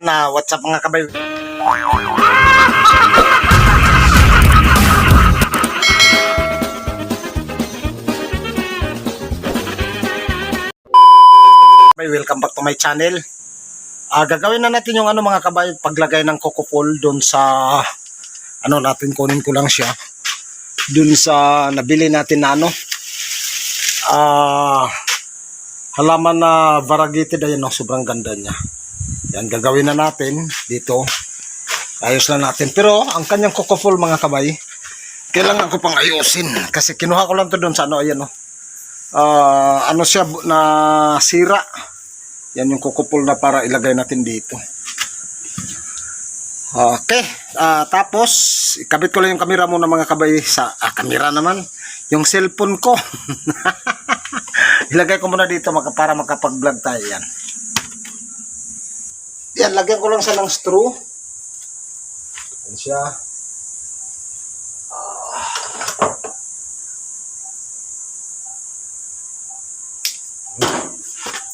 Na what's up mga kabay. Welcome back to my channel. Gagawin na natin yung mga kabay, paglagay ng kokopol doon sa natin, kunin ko lang siya doon sa nabili natin na halaman na variegated. Ayan, sobrang ganda niya. Yan, gagawin na natin dito. Ayos na natin. Pero ang kanyang kokopol mga kabay, kailangan ko pang ayusin kasi kinuha ko lang to doon sa ayan siya na sira. Yan yung kokopol na para ilagay natin dito. Okay, tapos ikabit ko lang yung camera muna mga kabay sa camera naman, yung cellphone ko. Ilagay ko muna dito para makapag-vlog tayo. Yan, lagyan ko lang siya ng straw. Yan siya.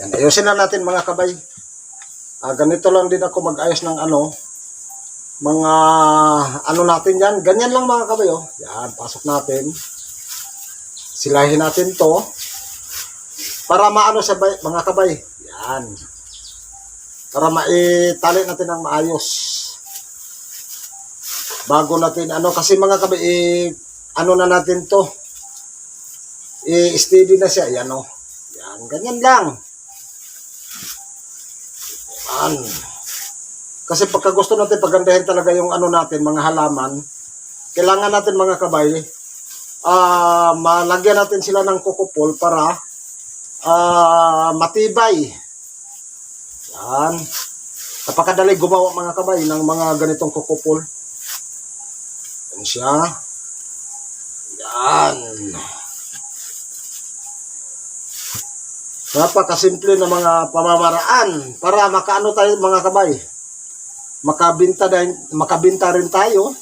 Yan, ayusin na natin mga kabay. Ganito lang din ako mag-ayos ng mga natin yan. Ganyan lang mga kabay. Yan, pasok natin. Silahin natin to para maano sa mga kabay. Yan. Para maitali natin ng maayos. Bago natin kasi mga kabay na natin to. Steady na siya. Yan Yan, ganyan lang. Yan. Kasi pagka gusto natin pagandahin talaga yung natin, mga halaman, kailangan natin mga kabay, malagyan natin sila ng kokopol para matibay. Yan. Napakadali gumawa mga kabay ng mga ganitong kokopol. Yan siya. Yan. Napakasimple na mga pamamaraan para makaano tayo mga kabay. Makabinta rin tayo.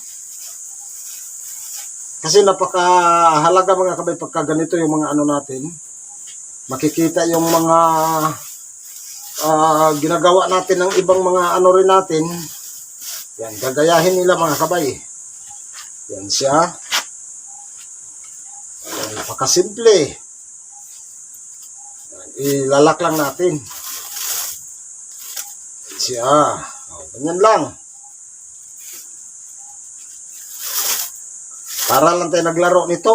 Kasi napakahalaga mga kabay pagka ganito yung mga natin. Makikita yung mga ginagawa natin ng ibang mga rin natin. Yan, gagayahin nila mga kabay. Yan siya. Yan, napakasimple. Ilalak lang natin. Yan siya. Ganyan lang. Para lang tayo naglaro nito.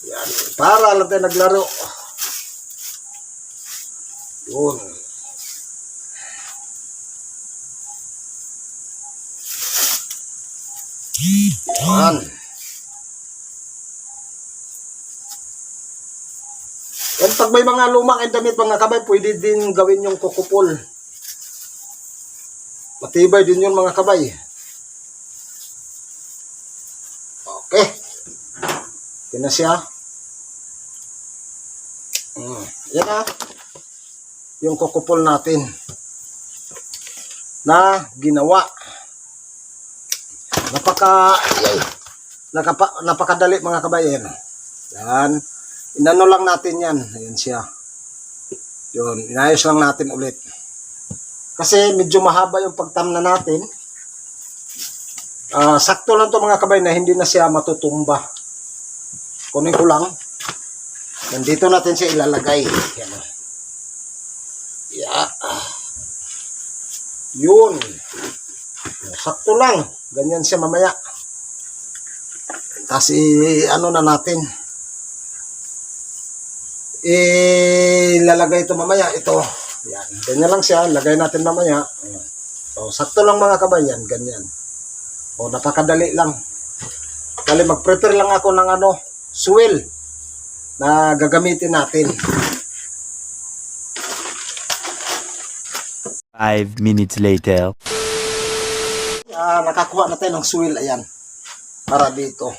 Yan, para lang tayo naglaro. Yun. Yan. Yan, pag may mga lumang damit mga kabay, pwede din gawin yung kokopol. Matibay din yun mga kabay. Okay. Yan na siya. Yan yung kokopol natin na ginawa. Napakadali mga kabay. Yan. Inano lang natin yan. Ayan siya. Yun. Inayos lang natin ulit. Kasi medyo mahaba yung pagtamna natin. Sakto lang to mga kabay na hindi na siya matutumba. Kunin ko lang. Nandito natin siya ilalagay. Yan. Yeah. Yun. Sakto lang. Ganyan siya mamaya. Tapos na natin. Ilalagay ito mamaya. Ito. Yan. Ganyan lang siya. Lagay natin mamaya. Ayan. So, sakto lang mga kabayan. Ganyan. O, napakadali lang. Dali, mag-prepare lang ako ng swell na gagamitin natin. 5 minutes later. Nakakuha natin ng swell. Ayan. Para dito.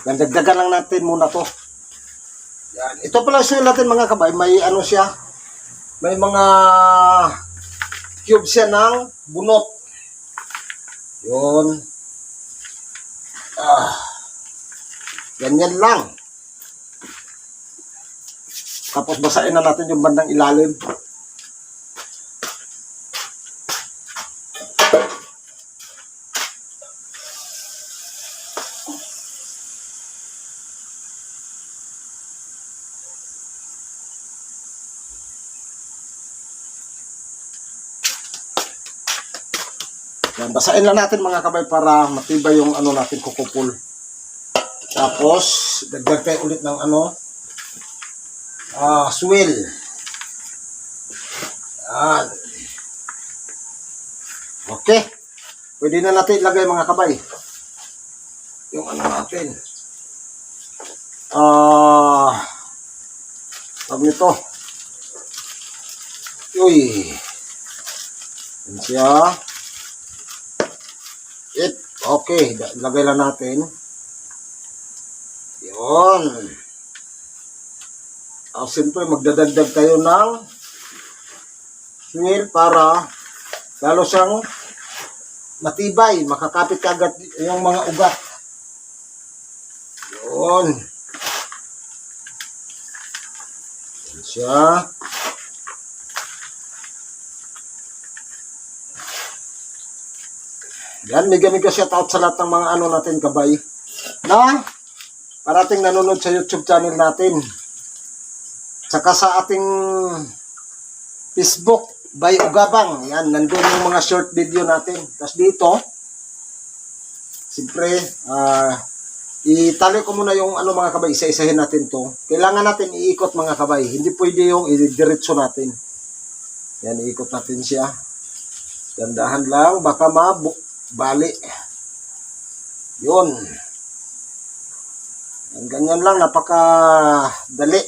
Dagdagan lang natin muna to. Yan. Ito pala swell natin mga kabay. May siya. May mga cube siya ng bunot. Yun. Ganyan lang. Tapos basahin na natin yung bandang ilalim. Yan, basahin lang natin mga kabay para matibay yung ano natin kukupol. Tapos, dagdag tayo ulit ng swell. Yan. Okay. Pwede na natin ilagay mga kabay. Yung ano natin. Tawag nito. Uy. Yan siya. Okay. Ilagay lang natin. Yun. Siyempre, magdadagdag tayo ng swell para lalo siyang matibay. Makakapit agad yung mga ugat. Yun. Yan siya. Yan, mega shout out sa lahat ng mga ano natin kabay na parating nanonood sa YouTube channel natin. Tsaka sa ating Facebook by Ugabang. Yan, nandun yung mga short video natin. Tapos dito, siyempre, itali ko muna yung ano mga kabay, isa-isahin natin to. Kailangan natin iikot mga kabay. Hindi pwede yung idiretso natin. Yan, iikot natin siya. Dandahan lang, baka bali. Yun. Yan, ganyan lang, napakadali.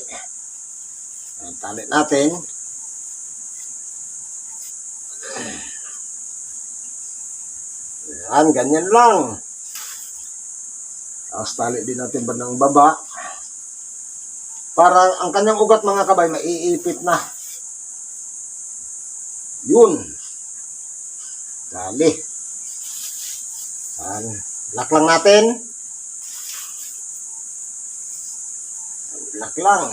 Yan, tali natin. Yan, ganyan lang. Tapos tali din natin bandang baba. Para ang kanyang ugat mga kabay, maiipit na. Yun. Tali. Yan. Lock lang natin. Lock lang.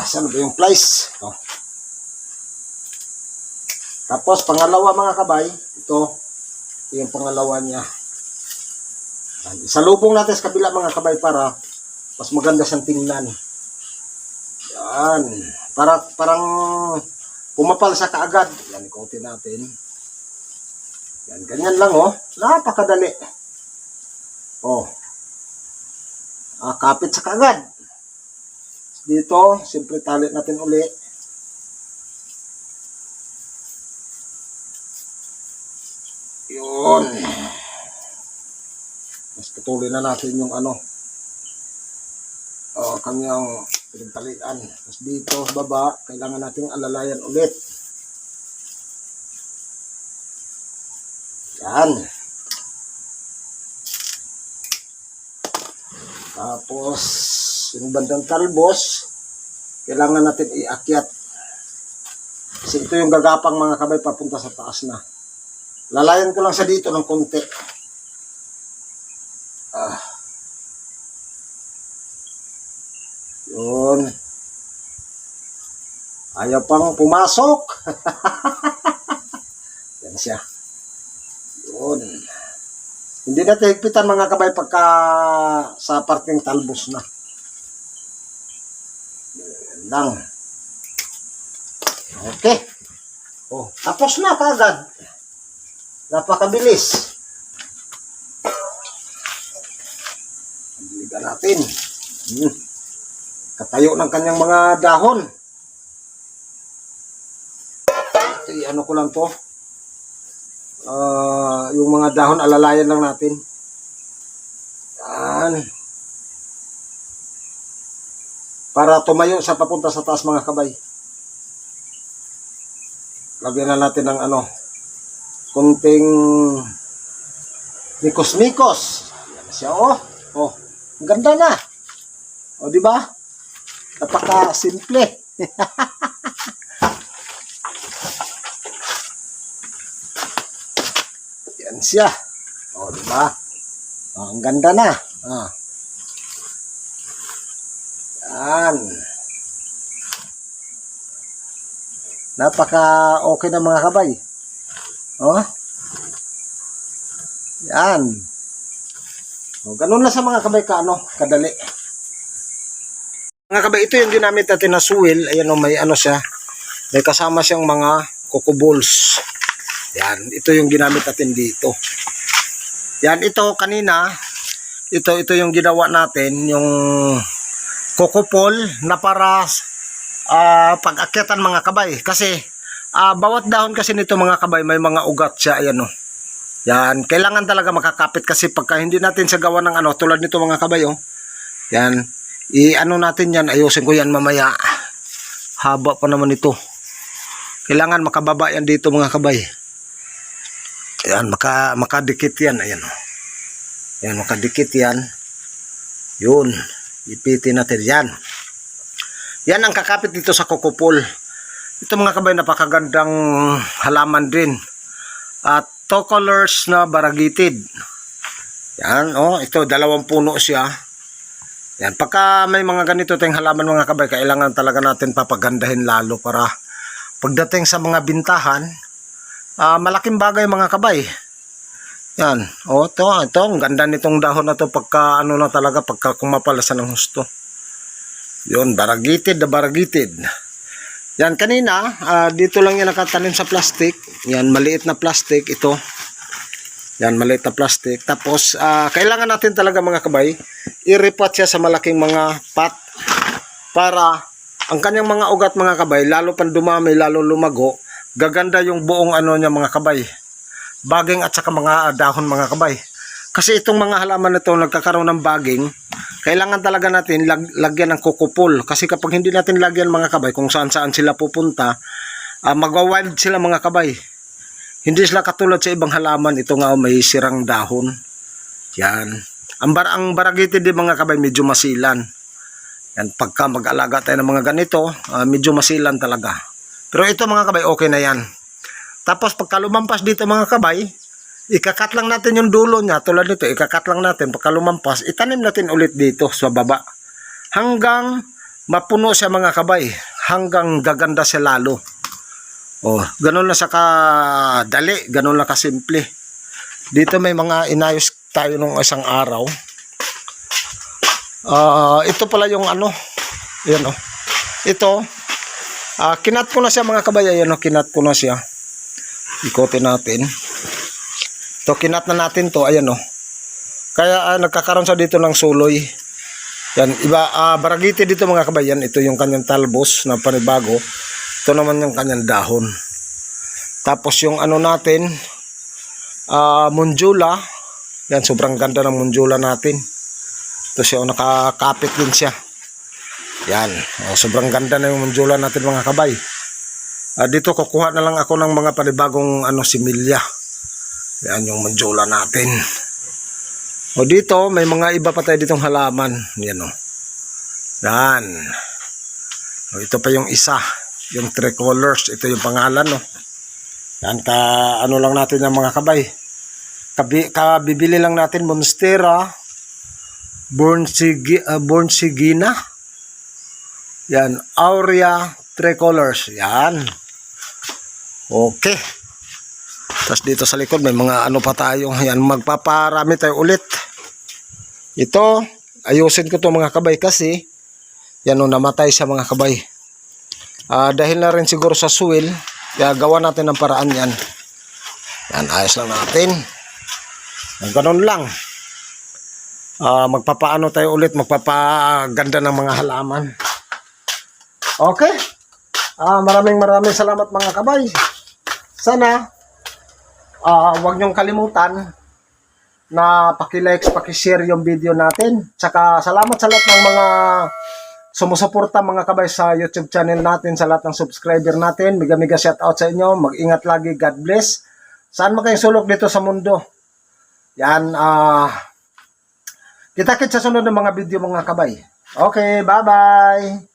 Saan ba yung plies? Tapos, pangalawa mga kabay, ito yung pangalawa niya. Isalubong natin sa kabila mga kabay para mas maganda siyang tingnan. Yan. Parang pumapal sa kaagad. Yan, ikutin natin. Yan, ganyan lang Napakadali. Kapit sa kaagad. Dito, siyempre tali natin uli. Yun. Mas patuloy na natin yung kanyang pinagtalian. Tapos dito, baba, kailangan natin alalayan ulit. Yan. Tapos, yung bandang talbos, kailangan natin iakyat. Kasi ito yung gagapang mga kabay papunta sa taas na. Lalayan ko lang sa dito ng konti. Yun. Ayaw pang pumasok. Yan siya. Yun. Hindi natin higpitan mga kabay pagka sa parting talbos na. Yan lang. Okay. Tapos na kagad. Napakabilis. Pagiligan natin. Katayo ng kanyang mga dahon. Ito, ko lang to. Yung mga dahon, alalayan lang natin. Yan. Para tumayo sa papunta sa taas mga kabay. Lagyan na natin ng konting mikos-mikos. Yan siya, ang ganda na. Di ba? Napaka-simple. Yan siya. Di ba? Ang ganda na. Yan. Napaka-okay na mga kabay. Yan. Ganun na sa mga kabay kadali. Mga kabay, ito yung ginamit natin na suwil. Ayan o, may ano siya. May kasama siyang mga coco balls. Yan, ito yung ginamit natin dito. Yan, ito kanina, ito yung ginawa natin, yung coco ball na para pag-akyatan mga kabay. Kasi, bawat dahon kasi nito mga kabay, may mga ugat siya. Ayan o. Yan, kailangan talaga makakapit kasi pagka hindi natin sa gawa ng ano, tulad nito mga kabay o. Yan, i-ano natin yan, ayusin ko yan mamaya. Haba pa naman ito. Kailangan makababa yan dito mga kabay. Ayan, makadikit yan. Ayan, ayan, makadikit yan. Yun, ipitin natin yan. Yan ang kakapit dito sa coco ball. Ito mga kabay, napakagandang halaman din. At two colors na variegated. Yan, ito, 2 puno siya. Yan, pagka may mga ganito tayong halaman mga kabay, kailangan talaga natin papagandahin lalo para pagdating sa mga bintahan, malaking bagay mga kabay. Yan, ito, ang ganda nitong dahon na to pagka ano na talaga, pagka kumapalasan ng husto. Yun, variegated na variegated. Yan, kanina, dito lang yan nakatanim sa plastic. Yan, maliit na plastic ito. Yan, maliit na plastic. Tapos, kailangan natin talaga mga kabay, i-repot siya sa malaking mga pot para ang kanyang mga ugat mga kabay, lalo pang dumami, lalo lumago, gaganda yung buong ano niya mga kabay. Baging at saka mga dahon mga kabay. Kasi itong mga halaman na ito nagkakaroon ng baging, kailangan talaga natin lagyan ng coco ball. Kasi kapag hindi natin lagyan mga kabay, kung saan saan sila pupunta, magwa-wild sila mga kabay. Hindi sila katulad sa ibang halaman. Ito nga may sirang dahon. Yan. Ang variegated din mga kabay, medyo masilan. Yan, pagka mag-alaga tayo ng mga ganito, medyo masilan talaga. Pero ito mga kabay, okay na yan. Tapos pagka lumampas dito mga kabay, ikakat lang natin yung dulo niya. Tulad nito, ikakat lang natin. Pagka lumampas, itanim natin ulit dito sa baba. Hanggang mapuno siya mga kabay. Hanggang gaganda siya lalo. Ganun lang sa kadali, ganun lang kasimple. Dito may mga inayos tayo nung isang araw. Ito pala yung ano. Ayan Ito, kinat ko na siya mga kabay. Ayan kinat ko na siya. Ikotin natin. Ito, kinat na natin to. Ayan Kaya nagkakaroon sa dito ng suloy. Yan, iba, variegated dito mga kabay. Yan, ito yung kanyang talbos na panibago. Ito naman yung kanyang dahon. Tapos yung ano natin, Monjula. Yan, sobrang ganda ng Monjula natin. Ito siya, nakakapit din siya. Yan, sobrang ganda na yung Monjula natin mga kabay. Dito kukuha na lang ako ng mga panibagong similya. Yan yung Monjula natin. Dito, may mga iba pa tayo ditong halaman. Yan Yan. Ito pa yung isa. Yung 3 colors, ito yung pangalan Yan, ano lang natin yung mga kabay. Kabibili lang natin Monstera, Bornsigina. Yan, Aurea 3 colors. Yan. Okay. Tapos dito sa likod may mga ano pa tayo. Yan, magpaparami tayo ulit. Ito, ayusin ko to mga kabay kasi yan namatay sa mga kabay. Dahil na rin siguro sa suwil, kaya gawa natin ng paraan yan. Yan, ayos lang natin. Ganun lang. Magpapaano tayo ulit, magpapaganda ng mga halaman. Okay. Maraming salamat mga kabay. Sana, huwag niyong kalimutan na paki-like, paki-share yung video natin. Tsaka salamat sa lahat ng mga sumusuporta mga kabay sa YouTube channel natin, sa lahat ng subscriber natin. Mega shout out sa inyo. Mag-ingat lagi. God bless. Saan mo kayong sulok dito sa mundo. Yan. Kita-kits sa sunod ng mga video mga kabay. Okay, bye-bye.